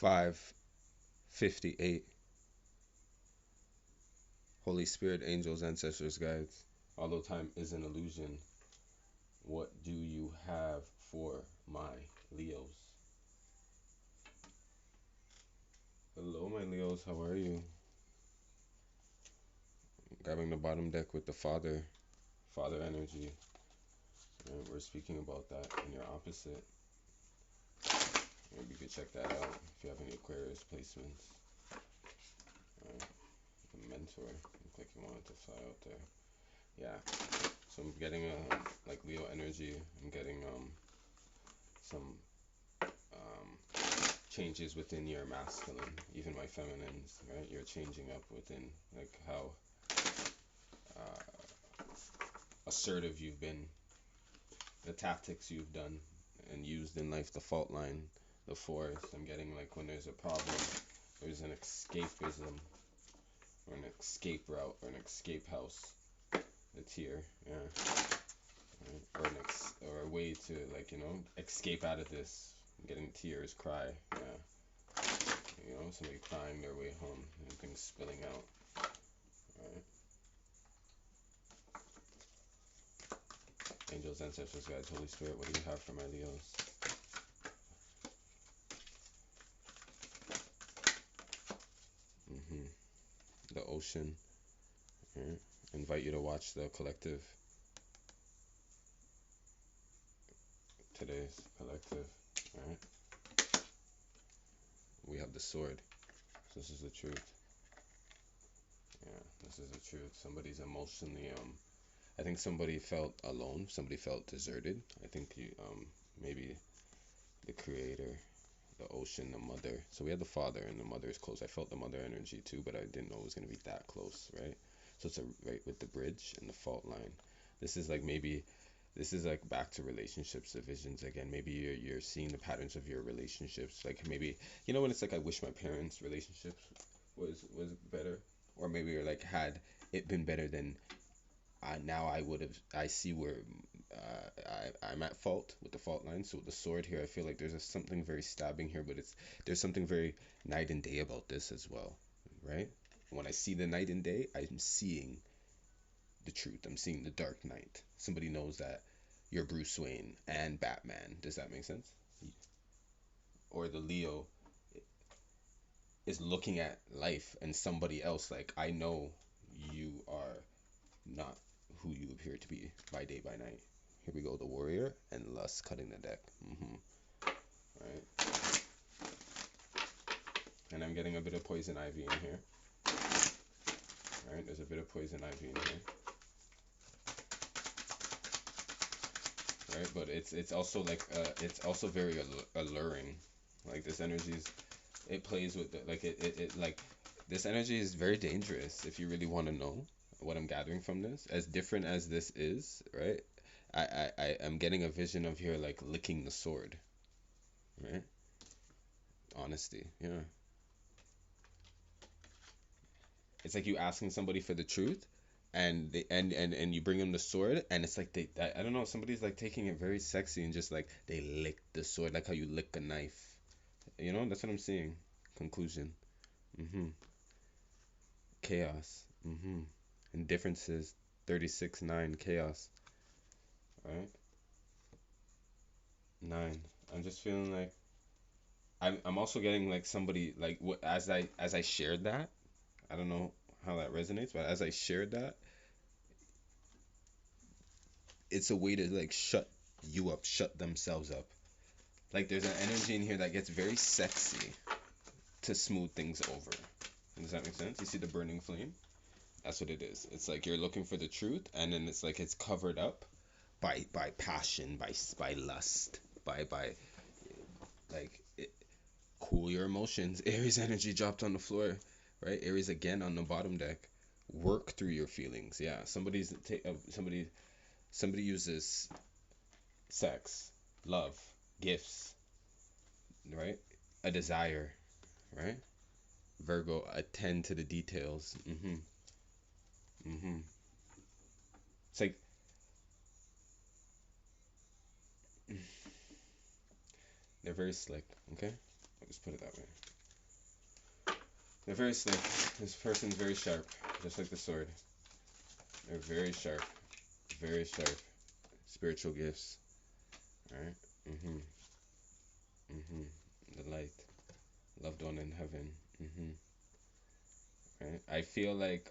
5:58. Holy Spirit, angels, ancestors, guides. Although time is an illusion, what do you have for my Leos? Hello, my Leos. How are you? Grabbing the bottom deck with the father energy. And we're speaking about that in your opposite. Maybe you could check that out if you have any Aquarius placements. Alright. The mentor. Looked like you wanted to fly out there. Yeah. So I'm getting like Leo energy. I'm getting some changes within your masculine, even my feminines, right? You're changing up within like how assertive you've been, the tactics you've done and used in life, the fault line, the forest. I'm getting like when there's a problem, there's an escapism or an escape route or an escape house that's here, yeah, right? Or a way to like escape out of this. I'm getting tears, cry, yeah, somebody crying their way home and things spilling out, right? Angels, ancestors, guides, Holy Spirit, what do you have for my Leos? The ocean. Right? Invite you to watch the collective. Today's collective. Right? We have the sword. So this is the truth. Yeah, this is the truth. Somebody's emotionally I think somebody felt alone. Somebody felt deserted. I think maybe the creator, the ocean, the mother. So we had the father and the mother is close. I felt the mother energy too, but I didn't know it was gonna be that close, right? So it's right with the bridge and the fault line. This is like maybe this is like back to relationships, divisions again. Maybe you're seeing the patterns of your relationships. Like maybe when it's like I wish my parents' relationships was better, or maybe you're like had it been better than now I see where I'm at fault with the fault line. So with the sword here, I feel like there's something very stabbing here, but there's something very night and day about this as well, right? When I see the night and day, I'm seeing the truth. I'm seeing the Dark Knight. Somebody knows that you're Bruce Wayne and Batman. Does that make sense? Or the Leo is looking at life and somebody else like, I know you are not who you appear to be by day by night. Here we go, the warrior and lust cutting the deck. Right. And I'm getting a bit of poison ivy in here. Right, there's a bit of poison ivy in here. Right, but it's also like it's also very alluring. Like this energy is, it plays with it like this energy is very dangerous if you really want to know what I'm gathering from this. As different as this is, right? I am getting a vision of here like licking the sword, right? Honesty, yeah. It's like you asking somebody for the truth, and they and you bring them the sword, and it's like I don't know, somebody's like taking it very sexy and just like they lick the sword like how you lick a knife. That's what I'm seeing. Conclusion. Mhm. Chaos. Mhm. And differences. 36-9 chaos. Right? 9. I'm just feeling like I'm also getting like somebody like as I shared that. I don't know how that resonates, but as I shared that, it's a way to like shut you up, shut themselves up. Like there's an energy in here that gets very sexy to smooth things over. Does that make sense? You see the burning flame? That's what it is. It's like you're looking for the truth, and then it's like it's covered up by passion, by lust, by like cool your emotions. Aries energy dropped on the floor, right? Aries again on the bottom deck. Work through your feelings. Yeah, somebody uses sex, love, gifts, right? A desire, right? Virgo, attend to the details. It's like they're very slick, okay? Just put it that way. They're very slick. This person's very sharp, just like the sword. They're very sharp. Very sharp. Spiritual gifts. Alright? Mm-hmm. Mm-hmm. The light. Loved one in heaven. Mm-hmm. Right? I feel like,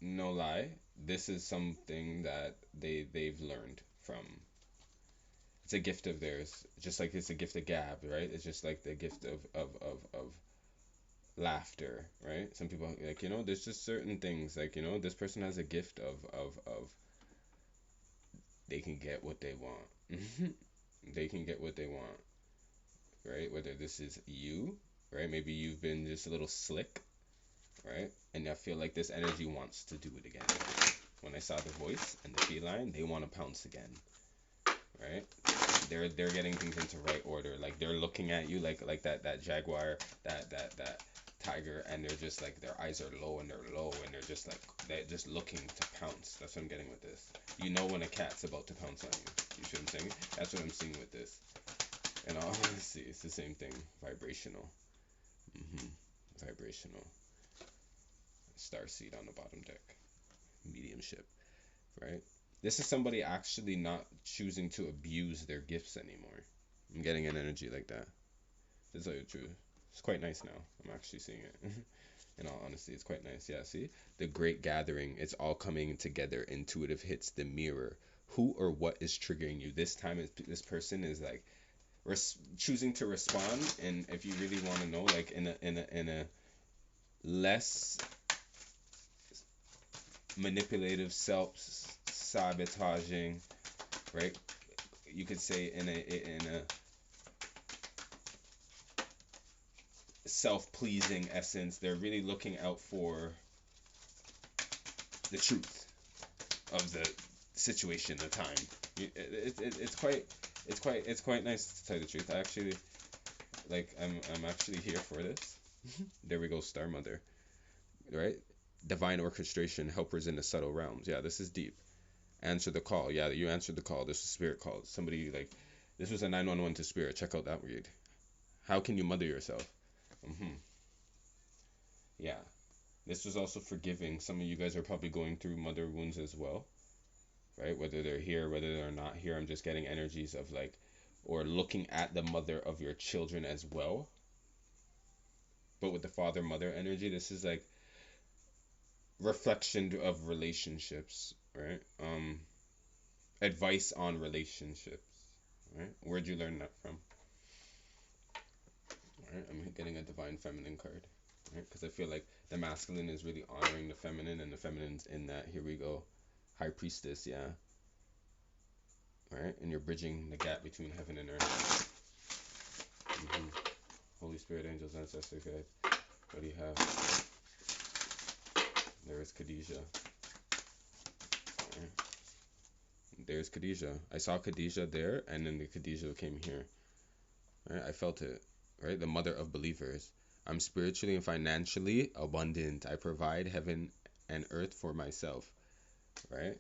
no lie, this is something that they've learned from. It's a gift of theirs. Just like it's a gift of gab, right? It's just like the gift of laughter, right? Some people, like, there's just certain things, like, this person has a gift of they can get what they want. They can get what they want, right? Whether this is you, right? Maybe you've been just a little slick, right? And I feel like this energy wants to do it again. When I saw the voice and the feline, they want to pounce again, right? They're getting things into right order. Like, they're looking at you like that jaguar, that tiger, and they're just like, their eyes are low and they're just like, they're just looking to pounce. That's what I'm getting with this. You know when a cat's about to pounce on you. You see what I'm saying? That's what I'm seeing with this. And all honesty, it's the same thing. Vibrational. Vibrational. Starseed on the bottom deck. Mediumship. Right? This is somebody actually not choosing to abuse their gifts anymore. I'm getting an energy like that. To tell you the truth. It's quite nice now. I'm actually seeing it. In all honesty, it's quite nice. Yeah, see? The great gathering. It's all coming together. Intuitive hits the mirror. Who or what is triggering you? This time, this person is like choosing to respond. And if you really want to know, like in a less manipulative, self-sabotaging, right? You could say in a self-pleasing essence, they're really looking out for the truth of the situation, the time. It's quite nice, to tell you the truth. I actually, like, I'm actually here for this. There we go, Star Mother, right? Divine orchestration, helpers in the subtle realms. Yeah, this is deep. Answer the call. Yeah, you answered the call. This is spirit call. Somebody, like, this was a 911 to spirit. Check out that read. How can you mother yourself? Yeah. This was also forgiving. Some of you guys are probably going through mother wounds as well, right? Whether they're here, whether they're not here. I'm just getting energies of, like, or looking at the mother of your children as well. But with the father-mother energy, this is like reflection of relationships, right? Advice on relationships, right? Where'd you learn that from? All right, I'm getting a divine feminine card, right? Because I feel like the masculine is really honoring the feminine, and the feminine's in that. Here we go, high priestess, yeah. All right, and you're bridging the gap between heaven and earth. Holy Spirit, angels, ancestors, guides. What do you have? There is Khadijah. Right. There's Khadijah. I saw Khadijah there, and then the Khadijah came here. Right? I felt it. Right? The mother of believers. I'm spiritually and financially abundant. I provide heaven and earth for myself. Right?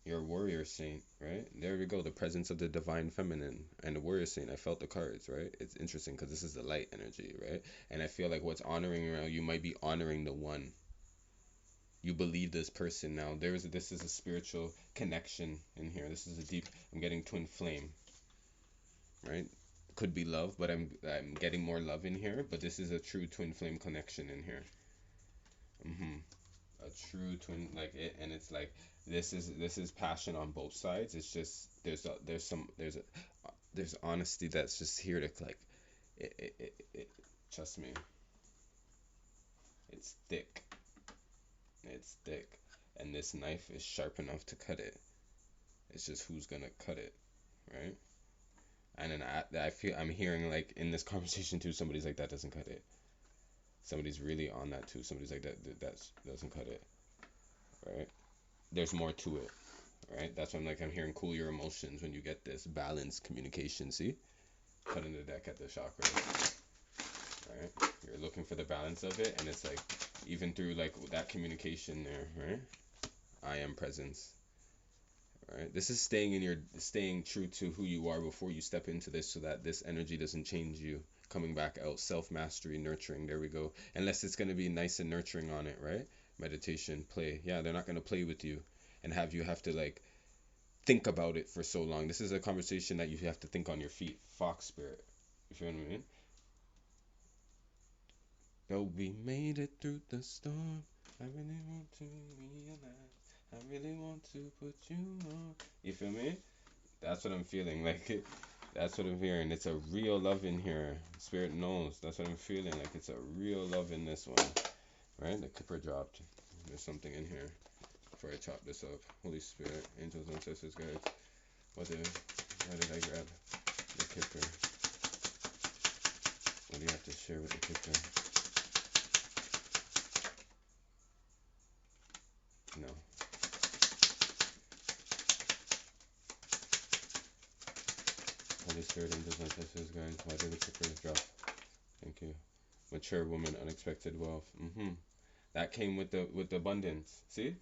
You're a warrior saint, right? There we go. The presence of the divine feminine and the warrior saint. I felt the cards, right? It's interesting because this is the light energy, right? And I feel like what's honoring around you might be honoring the one. You believe this person now. This is a spiritual connection in here. This is a deep. I'm getting twin flame, right? Could be love, but I'm getting more love in here. But this is a true twin flame connection in here. A true twin, like it, and it's like this is passion on both sides. It's just there's honesty that's just here to, like, it trust me. It's thick. It's thick, and this knife is sharp enough to cut it. It's just who's gonna cut it, right? And then I'm hearing, like, in this conversation too, somebody's like, that doesn't cut it. Somebody's really on that too. Somebody's like, that doesn't cut it, right? There's more to it, right? That's when, like, I'm hearing cool your emotions when you get this balanced communication. See, cutting the deck at the chakra, right? You're looking for the balance of it, and it's like, even through, like, that communication there, right? I am presence, right? This is staying true to who you are before you step into this, so that this energy doesn't change you. Coming back out, self mastery, nurturing. There we go. Unless it's gonna be nice and nurturing on it, right? Meditation, play. Yeah, they're not gonna play with you and have to like think about it for so long. This is a conversation that you have to think on your feet. Fox spirit. You feel what I mean? Though we made it through the storm, I really want to realize. I really want to put you on. You feel me? That's what I'm feeling. Like, that's what I'm hearing. It's a real love in here. Spirit knows. That's what I'm feeling. Like, it's a real love in this one. Right? The Kipper dropped. There's something in here before I chop this up. Holy Spirit, angels, ancestors, guides. Why did I grab the Kipper? What do you have to share with the Kipper? No. Holy Spirit, angels, ancestors, guides. Why did the Kipper drop? Thank you. Mature woman, unexpected wealth. That came with the abundance. See?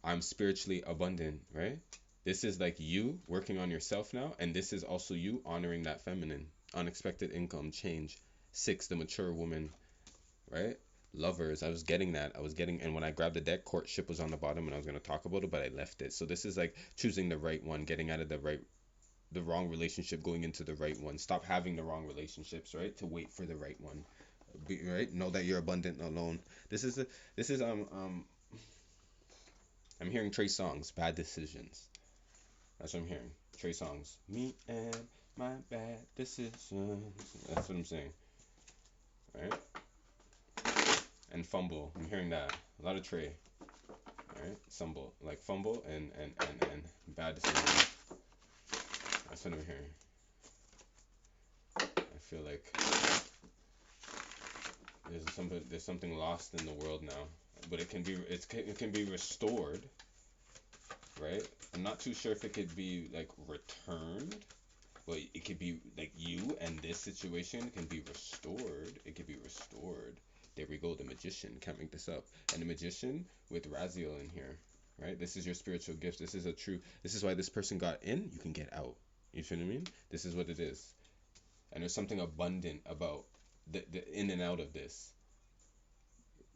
I'm spiritually abundant, right? This is like you working on yourself now, and this is also you honoring that feminine. Unexpected income, change. 6, the mature woman, right? Lovers, I was getting that. And when I grabbed the deck, courtship was on the bottom, and I was going to talk about it, but I left it. So this is like choosing the right one, getting out of the wrong relationship, going into the right one. Stop having the wrong relationships, right? To wait for the right one. Right? Know that you're abundant alone. This is I'm hearing Trey Songz, Bad Decisions. That's what I'm hearing. Trey Songz. Me and my bad decisions. That's what I'm saying. Right? And fumble. I'm hearing that. A lot of Trey. Right? Fumble. Like fumble and bad decisions. That's what I'm hearing. I feel like there's something lost in the world now. But it can be restored, right? I'm not too sure if it could be like returned, but it could be like you and this situation can be restored. It could be restored. There we go. The magician, can't make this up. And the magician with Raziel in here, right? This is your spiritual gift. This is why this person got in. You can get out. You feel what I mean? This is what it is. And there's something abundant about the in and out of this.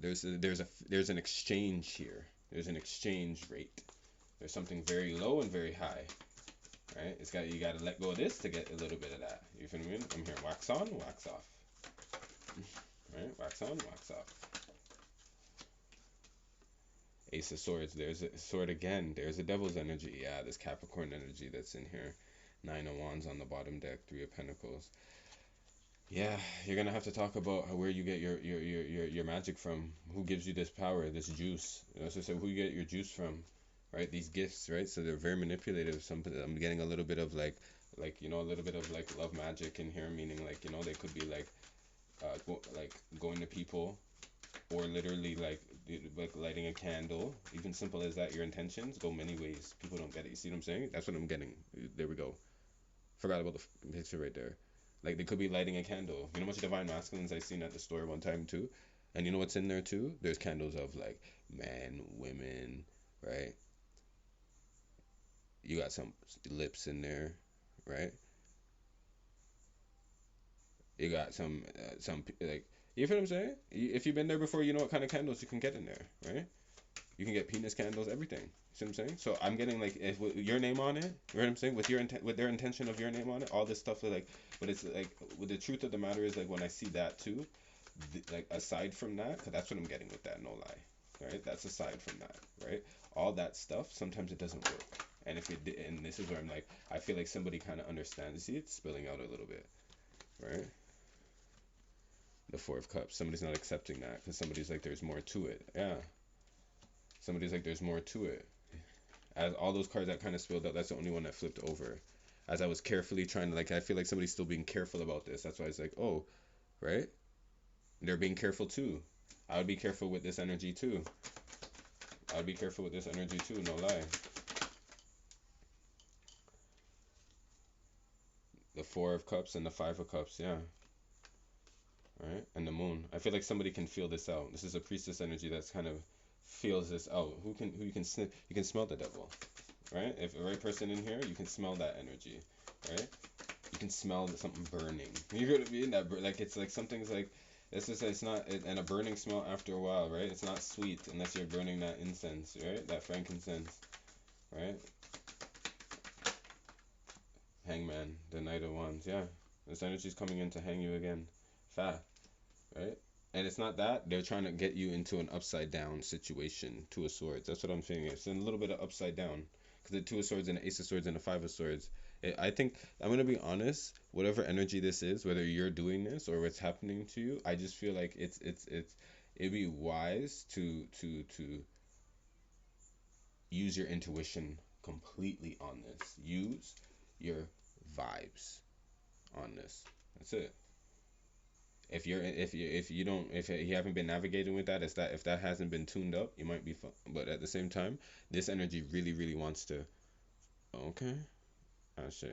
There's an exchange here. There's an exchange rate. There's something very low and very high, right? You got to let go of this to get a little bit of that. You feel me? I'm hearing wax on, wax off, right? Wax on, wax off. Ace of Swords. There's a sword again. There's a Devil's energy. Yeah, this Capricorn energy that's in here. 9 of Wands on the bottom deck. 3 of Pentacles. Yeah, you're gonna have to talk about where you get your magic from. Who gives you this power, this juice? So who you get your juice from, right? These gifts, right? So they're very manipulative. I'm getting a little bit of like a little bit of like love magic in here, meaning like they could be like going to people, or literally like lighting a candle. Even simple as that. Your intentions go many ways. People don't get it. You see what I'm saying? That's what I'm getting. There we go. Forgot about the picture right there. Like they could be lighting a candle. You know how much divine masculines I seen at the store one time too? And you know what's in there too? There's candles of like men, women, right? You got some lips in there, right? You got some like, you feel what I'm saying? If you've been there before, you know what kind of candles you can get in there, right? You can get penis candles, everything. See what I'm saying? So I'm getting like with your name on it. You know what I'm saying? With their intention of your name on it, all this stuff is like. But it's like, with the truth of the matter is like when I see that too, like aside from that, cause that's what I'm getting with that, no lie, right? That's aside from that, right? All that stuff, sometimes it doesn't work. And and this is where I'm like, I feel like somebody kind of understands. See, it's spilling out a little bit, right? The 4 of Cups. Somebody's not accepting that because somebody's like, there's more to it. Yeah. Somebody's like, there's more to it. As all those cards that kind of spilled out, that's the only one that flipped over. As I was carefully trying to, like, I feel like somebody's still being careful about this. That's why it's like, oh, right? They're being careful too. I would be careful with this energy too. I would be careful with this energy too, no lie. The 4 of Cups and the 5 of Cups, yeah. Right? And the Moon. I feel like somebody can feel this out. This is a priestess energy that's kind of feels this out. You can smell the devil. right? If the right person in here, you can smell that energy, right? You can smell something burning. You know what I mean? Like it's like something's like this is it's not and a burning smell after a while, right? It's not sweet unless you're burning that incense, right? That frankincense, right? Hangman, the Knight of Wands, yeah. This energy's coming in to hang you again. Fa, right? And it's not that they're trying to get you into an upside down situation. Two of Swords. That's what I'm saying. It's a little bit of upside down because the Two of Swords and the Ace of Swords and the Five of Swords. I think I'm gonna be honest. Whatever energy this is, whether you're doing this or what's happening to you, I just feel like it'd be wise to use your intuition completely on this. Use your vibes on this. That's it. If you haven't been navigating with that, if that hasn't been tuned up, you might be fun. But at the same time, this energy really wants to. Okay, I see.